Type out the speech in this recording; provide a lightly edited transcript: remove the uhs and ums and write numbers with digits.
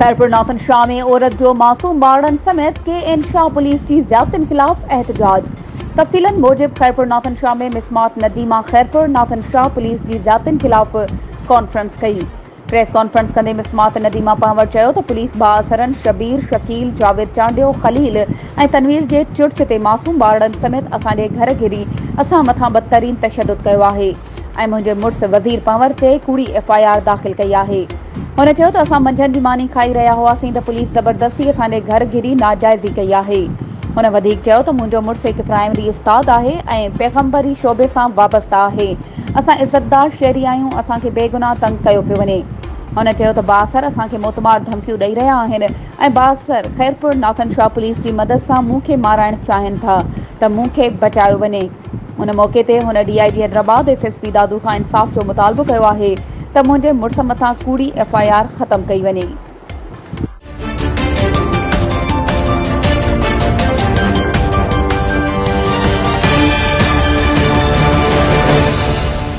Khairpur Nathan Shah में औरत जो मासूम बारन समेत KN शाह पुलिस की ज़्यादतियुनि खिलाफ एहतजाज। तफ़सीलन मूजिब खैरपुर नाथन शाह में मिसमात नदीमा खैरपुर नाथन शाह पुलिस की ज़्यादतियुनि खिलाफ कॉन्फ्रेंस कई। प्रेस कॉन्फ्रेंस कंदे मिसमात नदीमा पांवर चयो त पुलिस बाअसरन शबीर, शकील, जावेद चांडियो, खलील ऐं तनवीर जे चुर्च ते मासूम बारन समेत असांजे घर घिरी असां मथां बदतरीन तशद्दुद कयो आहे ऐं मुंहिंजे मुड़ुस वज़ीर पंवर ते कूड़ी FIR दाख़िल कई आहे। हुन चयो त असां मंझंदि जी मानी खाई रहिया हुआसीं त पुलिस ज़बरदस्ती असांजे घर घिरी नाजाइज़ी कई आहे। हुन वधीक चयो त मुंहिंजो मुड़ुस हिकु प्राइमरी उस्ताद आहे ऐं पैगम्बरी शोबे सां वाबस्ता आहे। असां इज़तदार शहरी आहियूं, असांखे बेगुनाह तंग कयो पियो वञे। हुन चयो त बासर असांखे मोतमार धमकियूं ॾेई रहिया आहिनि ऐं बासर खैरपुर नाथन शाह पुलिस जी मदद सां मूंखे माराइण चाहिनि था त मूंखे बचायो वञे। हुन मौक़े ते हुन DIG हैदराबाद SSP दादू खां इंसाफ़ जो मुतालबो कयो आहे त मुंहिंजे मुड़ुस मथां कूड़ी FIR ख़तमु कई वञे।